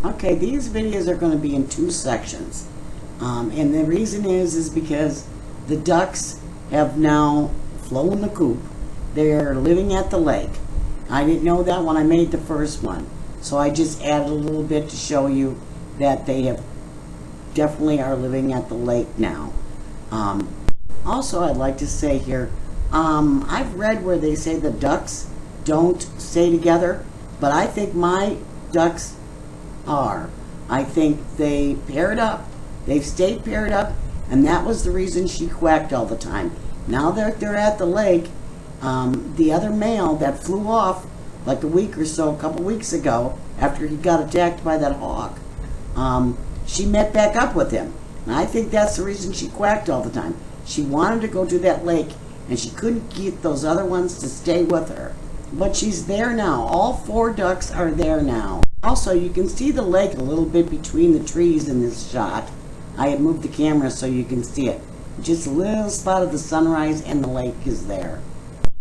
Okay, these videos are going to be in two sections. And the reason is because the ducks have now flown the coop. They're living at the lake. I didn't know that when I made the first one. So I just added a little bit to show you that they have definitely are living at the lake now. Also, I'd like to say here, I've read where they say the ducks don't stay together, but I think my ducks are. I think they paired up. They've stayed paired up, and that was the reason she quacked all the time. Now that they're at the lake, the other male that flew off like a week or so, a couple weeks ago, after he got attacked by that hawk, she met back up with him. And I think that's the reason she quacked all the time. She wanted to go to that lake, and she couldn't get those other ones to stay with her. But she's there now. All four ducks are there now. Also, you can see the lake a little bit between the trees in this shot. I had moved the camera so you can see it. Just a little spot of the sunrise and the lake is there.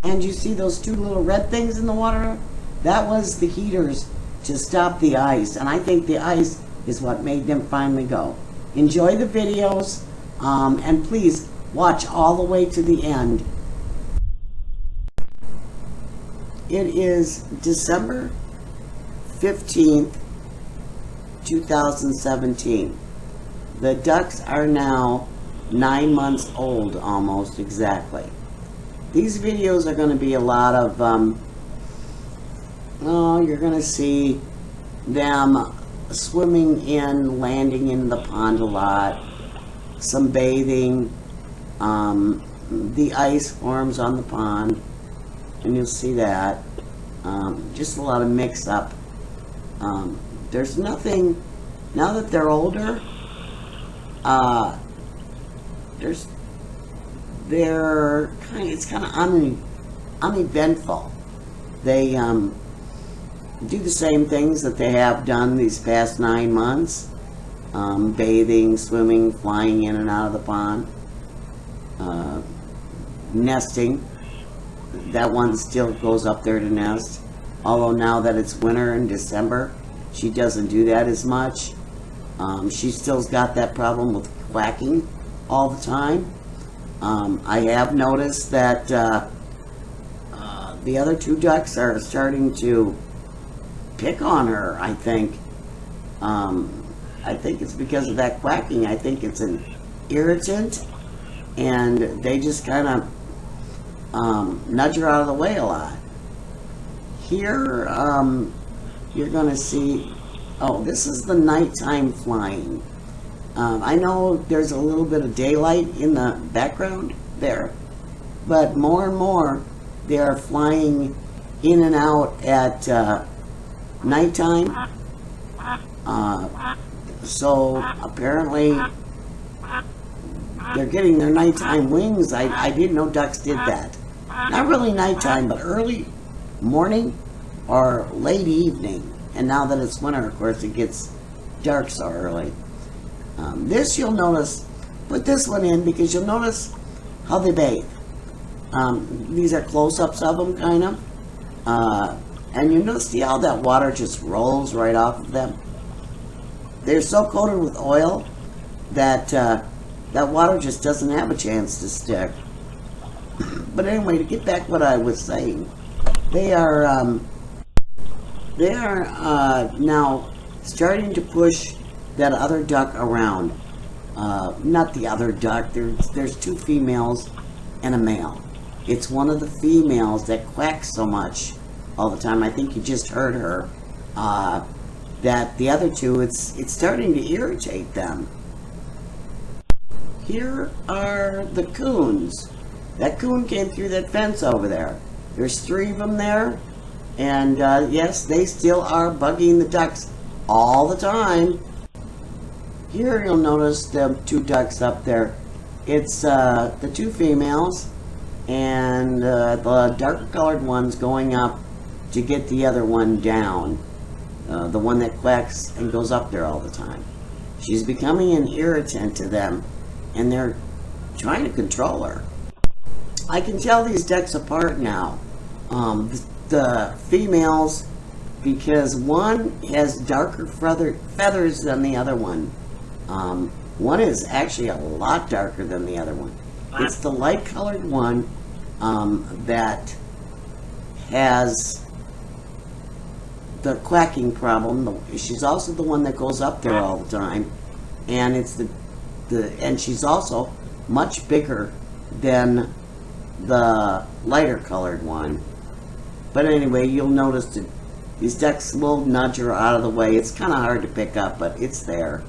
And you see those two little red things in the water? That was the heaters to stop the ice. And I think the ice is what made them finally go. Enjoy the videos, and please watch all the way to the end. It is December 15th, 2017. The ducks are now 9 months old, almost exactly. These videos are going to be a lot of, you're going to see them swimming in, landing in the pond a lot, some bathing, the ice forms on the pond, and you'll see that. Just a lot of mix-up. There's nothing, now that they're older, it's kind of uneventful. They do the same things that they have done these past 9 months. Bathing, swimming, flying in and out of the pond, nesting. That one still goes up there to nest, although now that it's winter in December, she doesn't do that as much. She still's got that problem with quacking all the time. I have noticed that the other two ducks are starting to pick on her, I think. I think it's because of that quacking. I think it's an irritant, and they just kind of nudge her out of the way a lot. Here, you're going to see, this is the nighttime flying. I know there's a little bit of daylight in the background there, but more and more they are flying in and out at nighttime. So apparently they're getting their nighttime wings. I didn't know ducks did that. Not really nighttime, but early morning or late evening. And now that it's winter, of course, it gets dark so early. This you'll notice, put this one in because you'll notice how they bathe. These are close-ups of them, kind of. And you notice how that water just rolls right off of them. They're so coated with oil that that water just doesn't have a chance to stick. But anyway, to get back what I was saying, they are now starting to push that other duck around. Not the other duck. There's two females and a male. It's one of the females that quacks so much all the time. I think you just heard her. That the other two, it's starting to irritate them. Here are the coons. That coon came through that fence over there. There's 3 of them there, and yes, they still are bugging the ducks all the time. Here you'll notice the 2 ducks up there. It's the 2 females, and the darker colored one's going up to get the other one down. The one that quacks and goes up there all the time. She's becoming an irritant to them, and they're trying to control her. I can tell these ducks apart now. The females because one has darker feathers than the other one. One is actually a lot darker than the other one. It's the light colored one that has the quacking problem. She's also the one that goes up there all the time, and it's and she's also much bigger than the lighter colored one. But anyway, you'll notice that these ducks will nudge her out of the way. It's kind of hard to pick up, but it's there.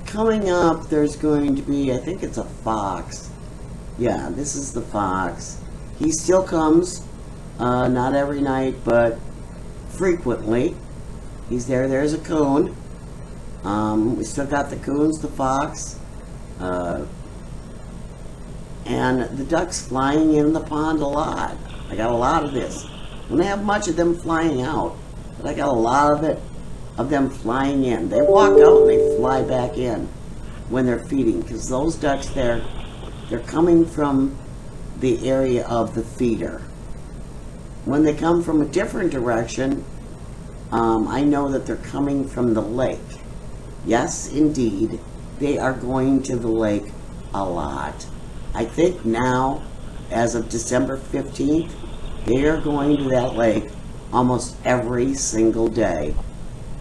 Coming up, there's going to be, I think it's a fox. Yeah, this is the fox. He still comes, not every night, but frequently. He's there. There's a coon. We still got the coons, the fox, and the ducks flying in the pond a lot. I got a lot of this. I don't have much of them flying out, but I got a lot of them flying in. They walk out and they fly back in when they're feeding, because those ducks there, they're coming from the area of the feeder. When they come from a different direction, I know that they're coming from the lake. Yes, indeed, they are going to the lake a lot. I think now, as of December 15th, they are going to that lake almost every single day.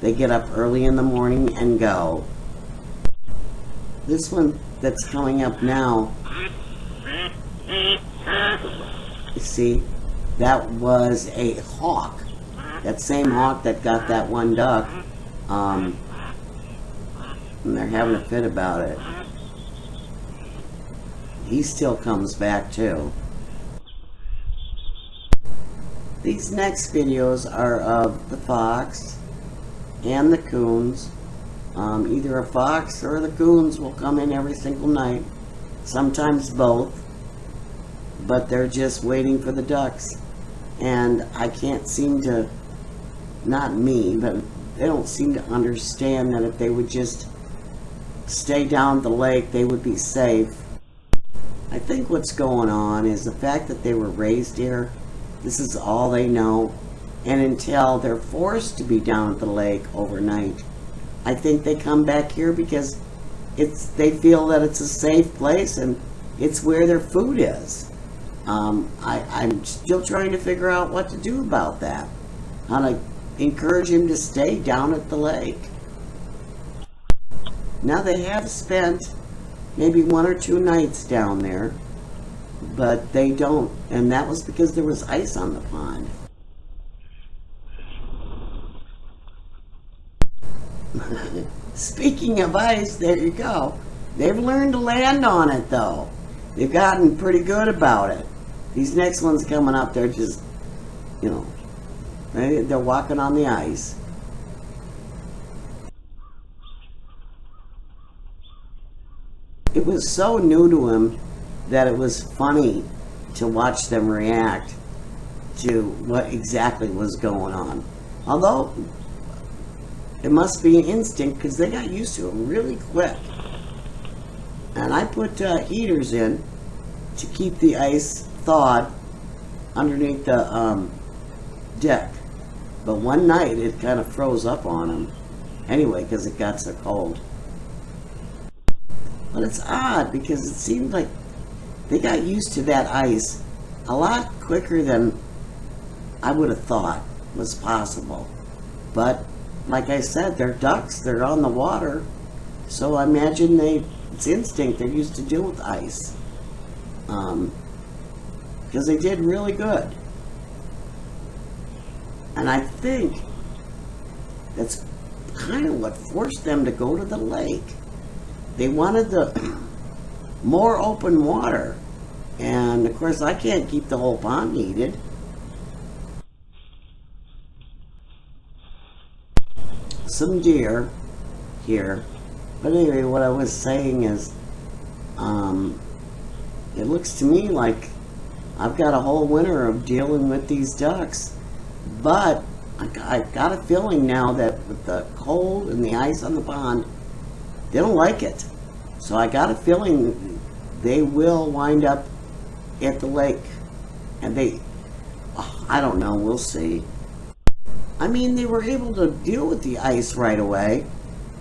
They get up early in the morning and go. This one that's coming up now, you see, that was a hawk. That same hawk that got that one duck. And they're having a fit about it. He still comes back too. These next videos are of the fox and the coons. Either a fox or the coons will come in every single night. Sometimes both. But they're just waiting for the ducks. And I can't seem to, not me, but they don't seem to understand that if they would just stay down the lake, they would be safe. I think what's going on is the fact that they were raised here. This is all they know. And until they're forced to be down at the lake overnight, I think they come back here because they feel that it's a safe place and it's where their food is. I'm still trying to figure out what to do about that. How to encourage him to stay down at the lake. Now they have spent maybe 1 or 2 nights down there, but they don't, and that was because there was ice on the pond. Speaking of ice, there you go. They've learned to land on it, though. They've gotten pretty good about it. These next ones coming up, they're just, you know, they're walking on the ice. It was so new to him that it was funny to watch them react to what exactly was going on. Although, it must be an instinct because they got used to it really quick. And I put heaters in to keep the ice thawed underneath the deck. But one night it kind of froze up on them. Anyway, because it got so cold. But it's odd because it seemed like they got used to that ice a lot quicker than I would have thought was possible. But like I said, they're ducks, they're on the water, so I imagine it's instinct, they're used to deal with ice. Because they did really good. And I think that's kind of what forced them to go to the lake. They wanted the more open water. And of course I can't keep the whole pond heated. Some deer here. But anyway, what I was saying is, it looks to me like I've got a whole winter of dealing with these ducks. But I've got a feeling now that with the cold and the ice on the pond, they don't like it. So I got a feeling they will wind up at the lake And I don't know, we'll see. I mean, they were able to deal with the ice right away,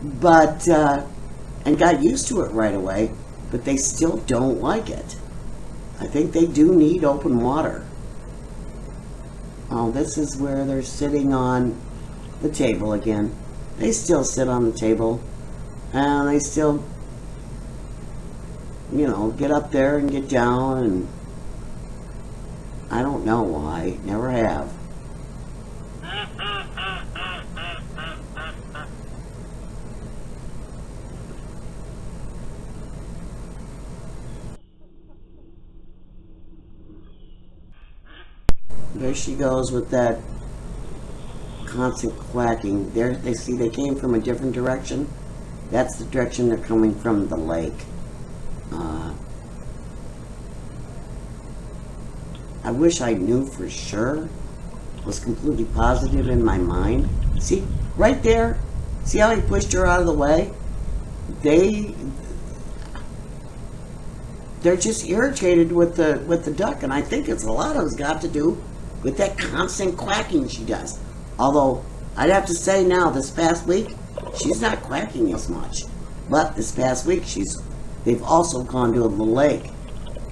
but, and got used to it right away, but they still don't like it. I think they do need open water. Oh, this is where they're sitting on the table again. They still sit on the table, and they still, you know, get up there and get down, and I don't know why. Never have. There she goes with that constant quacking. There, they see they came from a different direction. That's the direction they're coming from, the lake. I wish I knew for sure, was completely positive in my mind. See, right there, see how he pushed her out of the way? They're just irritated with the duck, and I think it's a lot of it's got to do with that constant quacking she does. Although, I'd have to say now, this past week, she's not quacking as much. But this past week, they've also gone to the lake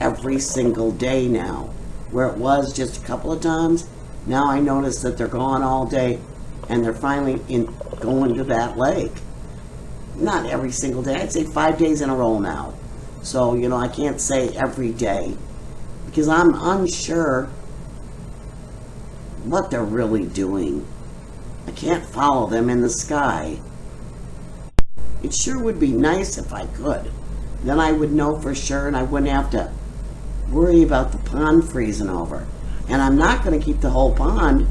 every single day now. Where it was just a couple of times, now I notice that they're gone all day, and they're finally going to that lake. Not every single day, I'd say 5 days in a row now. So, you know, I can't say every day, because I'm unsure what they're really doing. I can't follow them in the sky. It sure would be nice if I could. Then I would know for sure, and I wouldn't have to worry about the pond freezing over. And I'm not going to keep the whole pond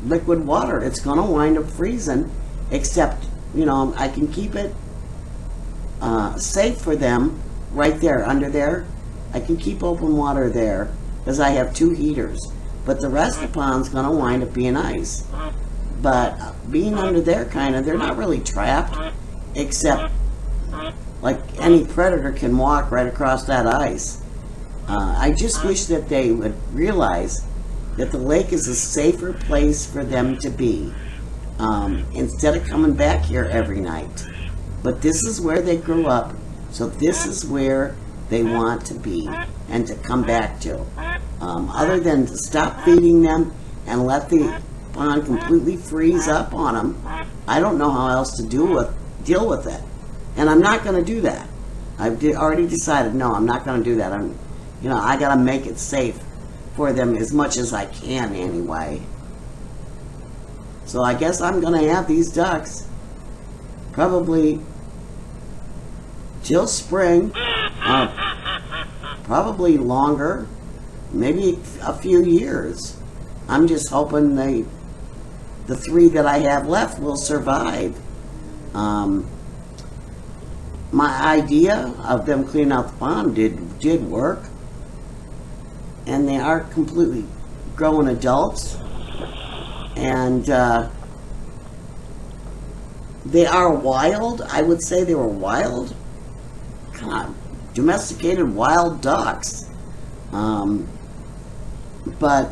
liquid water. It's going to wind up freezing, except, you know, I can keep it safe for them right there, under there. I can keep open water there because I have 2 heaters. But the rest of the pond's going to wind up being ice. But being under there, they're not really trapped, except like any predator can walk right across that ice. I just wish that they would realize that the lake is a safer place for them to be, instead of coming back here every night. But this is where they grew up, so this is where they want to be and to come back to. Other than to stop feeding them and let the pond completely freeze up on them, I don't know how else to deal with it. And I'm not going to do that. I've already decided, no, I'm not going to do that. I got to make it safe for them as much as I can anyway. So I guess I'm going to have these ducks probably till spring, probably longer, maybe a few years. I'm just hoping the 3 that I have left will survive. My idea of them cleaning out the pond did work, and they are completely grown adults, and they are wild. I would say they were wild, domesticated wild ducks. But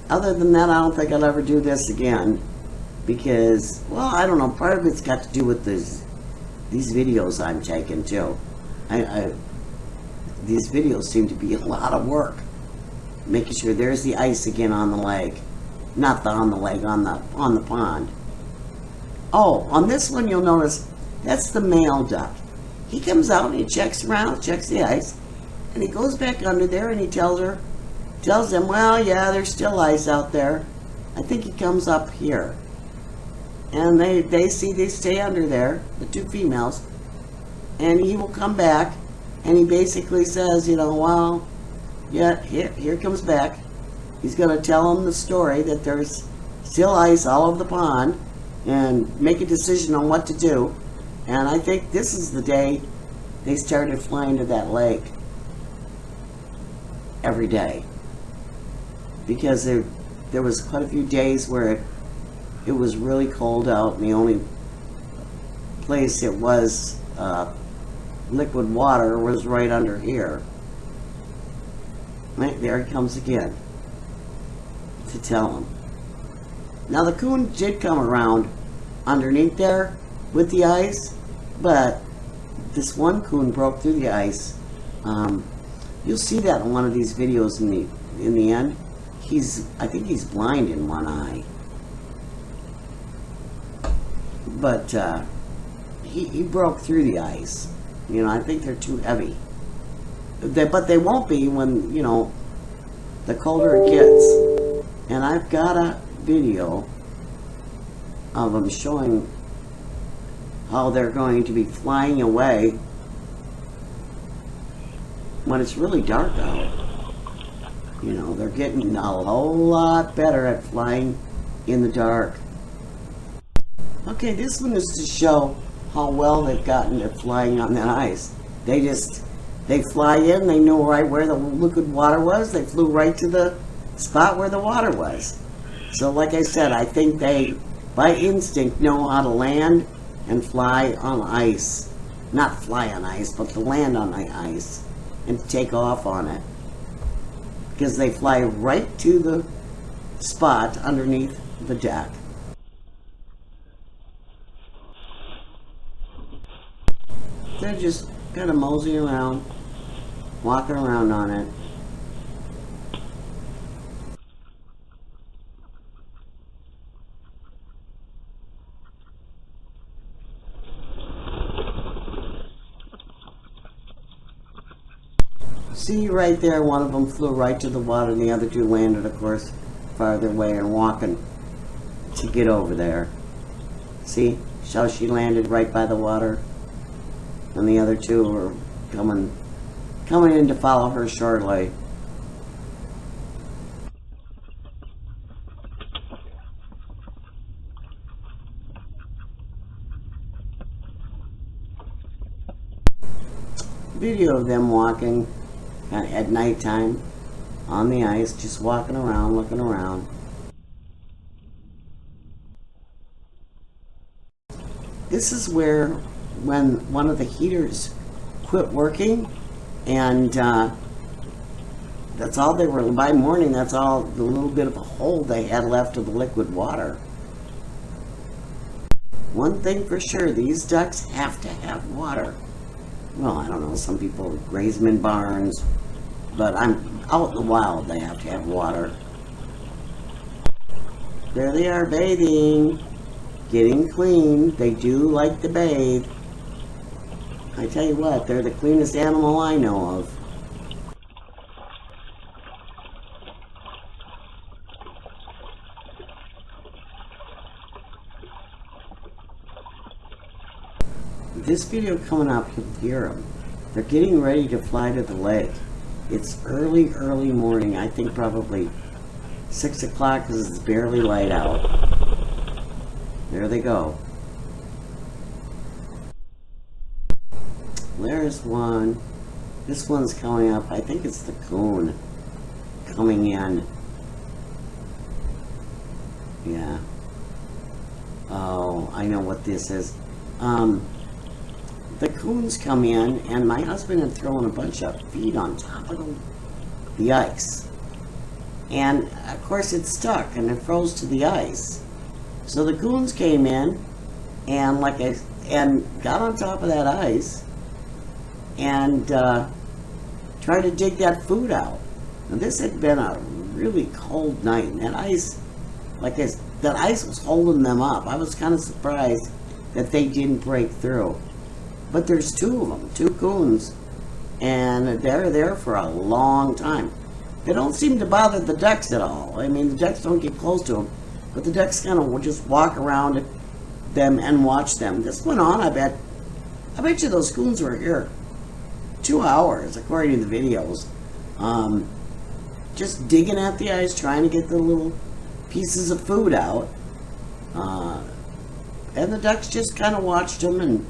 other than that, I don't think I'll ever do this again, because, well, I don't know, part of it's got to do with these videos I'm taking too. These videos seem to be a lot of work, making sure there's the ice again on the lake, not on the lake, on the pond. Oh, on this one you'll notice that's the male duck. He comes out and he checks around, checks the ice, and he goes back under there and he tells them, well, yeah, there's still ice out there. I think he comes up here. And they stay under there, the 2 females, and he will come back, and he basically says, well, yeah, here comes back. He's going to tell them the story that there's still ice all over the pond, and make a decision on what to do. And I think this is the day they started flying to that lake every day, because there was quite a few days where it was really cold out, and the only place it was liquid water was right under here. Right, there he comes again to tell him. Now the coon did come around underneath there with the ice, but this one coon broke through the ice. You'll see that in one of these videos in the end. I think he's blind in one eye. But he broke through the ice. You know, I think they're too heavy. But they won't be when, you know, the colder it gets. And I've got a video of them showing how they're going to be flying away when it's really dark out. You know, they're getting a whole lot better at flying in the dark. Okay, this one is to show how well they've gotten at flying on that ice. They fly in, they know right where the liquid water was, they flew right to the spot where the water was. So like I said, I think they, by instinct, know how to land and fly on ice. Not fly on ice, but to land on the ice and take off on it. Because they fly right to the spot underneath the deck. They're just kind of moseying around, walking around on it. See right there, one of them flew right to the water and the other two landed, of course, farther away and walking to get over there. See how she landed right by the water? And the other two were coming in to follow her shortly. Video of them walking at nighttime on the ice, just walking around, looking around. This is where, when one of the heaters quit working, and that's all they were, by morning, that's all the little bit of a hole they had left of the liquid water. One thing for sure, these ducks have to have water. Well, I don't know, some people raise them in barns, but I'm out in the wild, they have to have water. There they are bathing, getting clean. They do like to bathe. I tell you what, they're the cleanest animal I know of. This video coming up, you'll hear them. They're getting ready to fly to the lake. It's early, early morning. I think probably 6 o'clock because it's barely light out. There they go. There's one. This one's coming up. I think it's the coon coming in. Yeah. Oh, I know what this is. The coons come in, and my husband had thrown a bunch of feed on top of the ice. And, of course, it stuck, and it froze to the ice. So the coons came in, and got on top of that ice, and tried to dig that food out. Now, this had been a really cold night, and that ice, that ice was holding them up. I was kind of surprised that they didn't break through. But there's two of them, two coons, and they're there for a long time. They don't seem to bother the ducks at all. I mean, the ducks don't get close to them, but the ducks kind of just walk around them and watch them. This went on, I bet you those coons were here 2 hours, according to the videos. Just digging at the ice, trying to get the little pieces of food out. And the ducks just kind of watched them and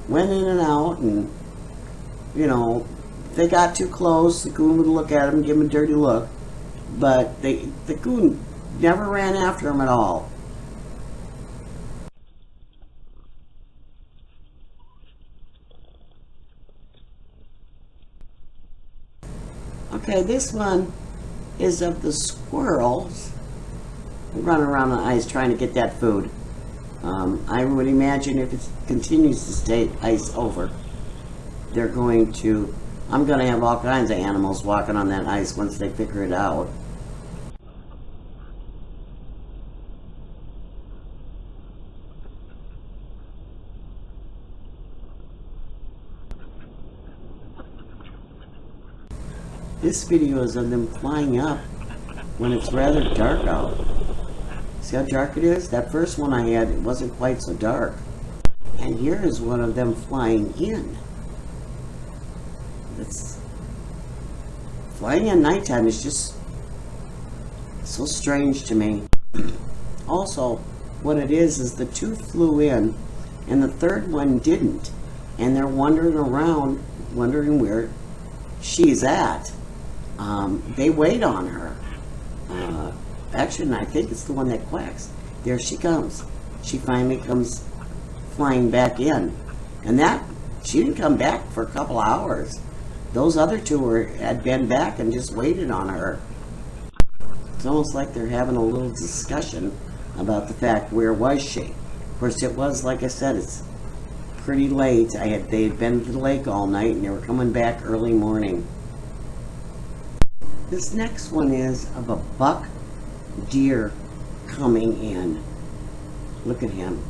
went in and out, and, you know, if they got too close, the coon would look at them, give them a dirty look. But the coon never ran after them at all. Okay, this one is of the squirrels running around the ice trying to get that food. I would imagine if it continues to stay ice over, they're going to, I'm going to have all kinds of animals walking on that ice once they figure it out. This video is of them flying up when it's rather dark out. See how dark it is? That first one I had, it wasn't quite so dark. And here is one of them flying in. It's flying at nighttime is just so strange to me. Also, what it is the two flew in and the third one didn't. And they're wandering around, wondering where she's at. They wait on her. Actually, I think it's the one that quacks. There she comes. She finally comes flying back in. And that, she didn't come back for a couple hours. Those other two had been back and just waited on her. It's almost like they're having a little discussion about the fact, where was she? Of course, it was, like I said, it's pretty late. They had been to the lake all night and they were coming back early morning. This next one is of a buck deer coming in. Look at him.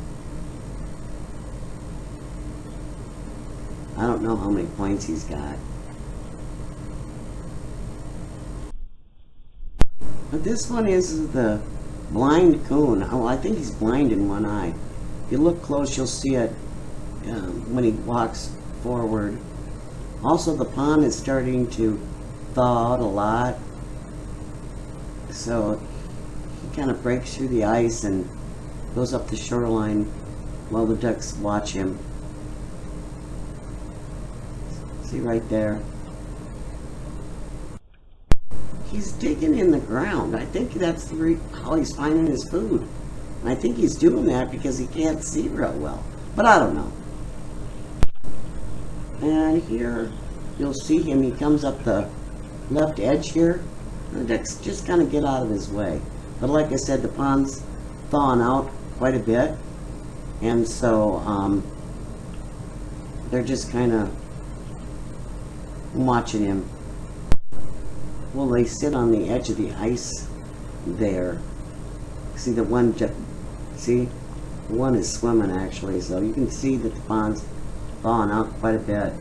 I don't know how many points he's got. But this one is the blind coon. Oh, I think he's blind in one eye. If you look close, you'll see it when he walks forward. Also, the pond is starting to thaw out a lot. So he kind of breaks through the ice and goes up the shoreline while the ducks watch him. See right there? He's digging in the ground. I think that's how he's finding his food. And I think he's doing that because he can't see real well. But I don't know. And here you'll see him. He comes up the left edge here. The ducks just kind of get out of his way. But like I said, the pond's thawing out quite a bit. And so they're just kind of watching him. Well, they sit on the edge of the ice there. See the one, see? One is swimming actually, so you can see that the pond's thawing out quite a bit.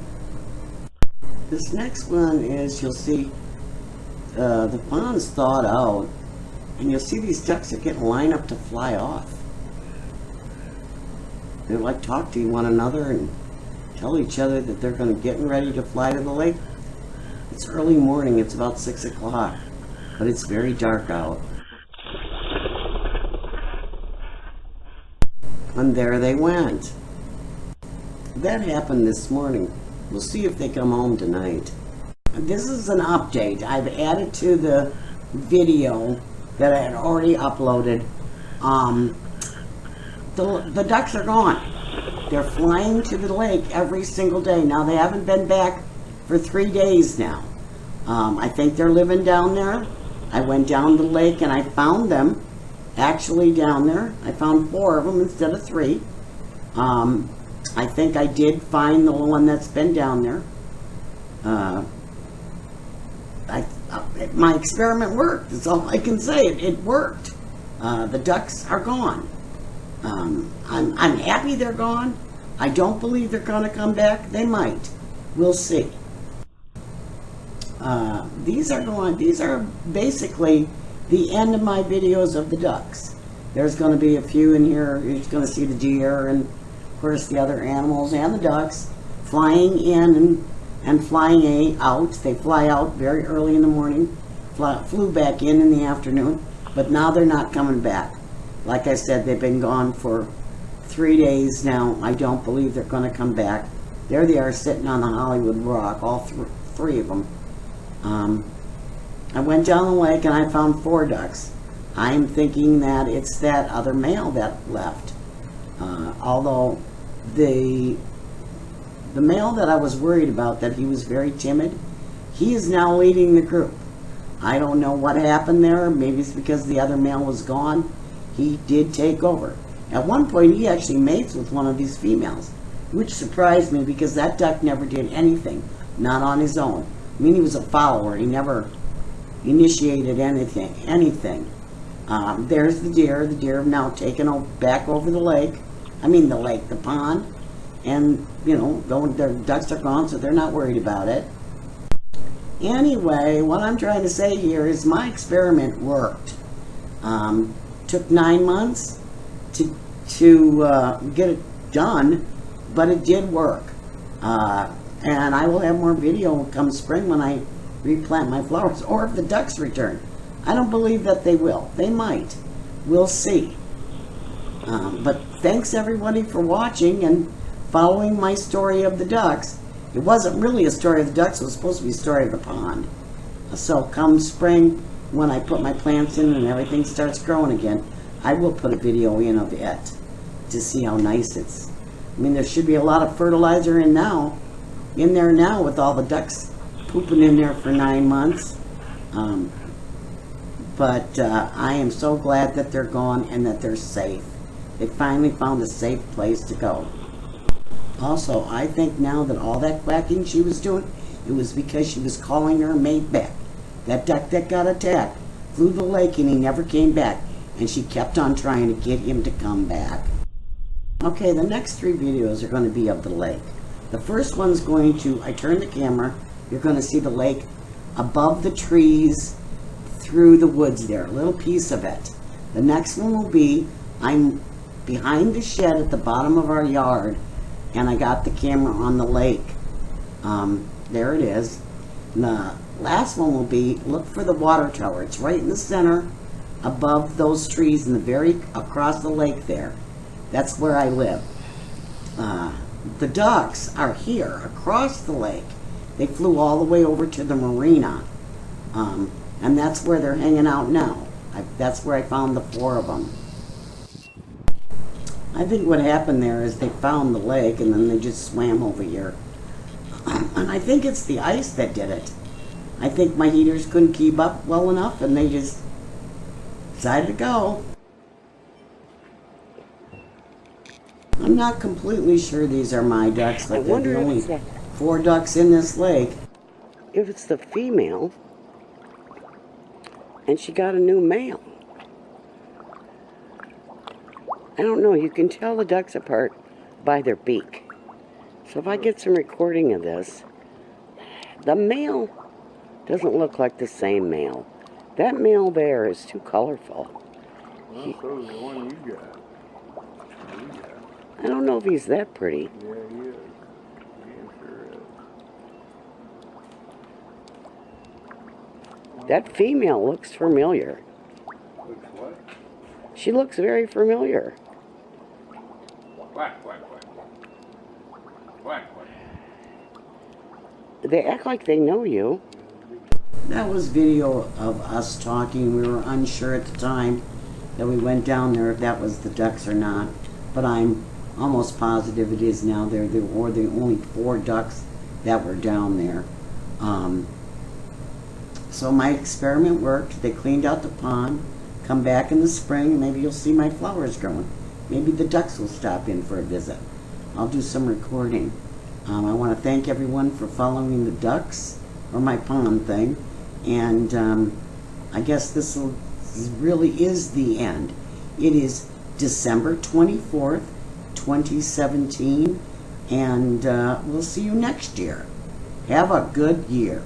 This next one is, you'll see the pond's thawed out, and you'll see these ducks are getting lined up to fly off. They like talk to one another and tell each other that they're going to get ready to fly to the lake. It's early morning, it's about 6 o'clock, but it's very dark out. And there they went. That happened this morning. We'll see if they come home tonight. This is an update I've added to the video that I had already uploaded. The ducks are gone. They're flying to the lake every single day. Now, they haven't been back for 3 days now. I think they're living down there. I went down the lake and I found them actually down there. I found 4 of them instead of 3. I think I did find the one that's been down there. My experiment worked. That's all I can say. It worked. The ducks are gone. I'm happy they're gone. I don't believe they're going to come back. They might. We'll see. These are basically the end of my videos of the ducks. There's going to be a few in here. You're going to see the deer and, of course, the other animals and the ducks flying in and flying out. They fly out very early in the morning, flew back in the afternoon, but now they're not coming back. Like I said, they've been gone for 3 days now. I don't believe they're going to come back. There they are sitting on the Hollywood Rock, all 3 of them. I went down the lake and I found 4 ducks. I'm thinking that it's that other male that left. Although the male that I was worried about, that he was very timid, He is now leading the group. I don't know what happened there. Maybe it's because the other male was gone. He did take over. At one point, he actually mates with one of these females, which surprised me because that duck never did anything, not on his own. I mean, he was a follower. He never initiated anything. There's the deer. The deer have now taken back over the lake. I mean, the pond. And, you know, their ducks are gone, so they're not worried about it. Anyway, what I'm trying to say here is my experiment worked. Took 9 months to get it done, but it did work. And I will have more video come spring when I replant my flowers, or if the ducks return. I don't believe that they will. They might. We'll see. But thanks everybody for watching and following my story of the ducks. It wasn't really a story of the ducks, it was supposed to be a story of the pond. So come spring, when I put my plants in and everything starts growing again, I will put a video in of it to see how nice it's. I mean, there should be a lot of fertilizer in there now with all the ducks pooping in there for 9 months. But I am so glad that they're gone and that they're safe. They finally found a safe place to go. Also, I think now that all that quacking she was doing, it was because she was calling her mate back. That duck that got attacked flew to the lake and he never came back. And she kept on trying to get him to come back. Okay, the next 3 videos are going to be of the lake. The first one's going to, I turn the camera, you're going to see the lake above the trees through the woods there, a little piece of it. The next one will be, I'm behind the shed at the bottom of our yard, and I got the camera on the lake. There it is. The last one will be, look for the water tower. It's right in the center above those trees and across the lake there. That's where I live. The ducks are here across the lake. They flew all the way over to the marina. And that's where they're hanging out now. That's where I found the 4 of them. I think what happened there is they found the lake and then they just swam over here. And I think it's the ice that did it. I think my heaters couldn't keep up well enough and they just decided to go. I'm not completely sure these are my ducks, but they're the only 4 ducks in this lake. If it's the female, and she got a new male. I don't know, you can tell the ducks apart by their beak. So if I get some recording of this, the male doesn't look like the same male. That male there is too colorful. Well, so is the one you got. I don't know if he's that pretty. Yeah, he is. He sure is. That female looks familiar. Looks what? She looks very familiar. Quack, quack, quack. Quack, quack. They act like they know you. That was video of us talking. We were unsure at the time that we went down there if that was the ducks or not. But I'm almost positive it is now. There were the only 4 ducks that were down there. So my experiment worked. They cleaned out the pond. Come back in the spring and maybe you'll see my flowers growing. Maybe the ducks will stop in for a visit. I'll do some recording. I want to thank everyone for following the ducks, or my pond thing. And I guess this really is the end. It is December 24th, 2017, and we'll see you next year. Have a good year.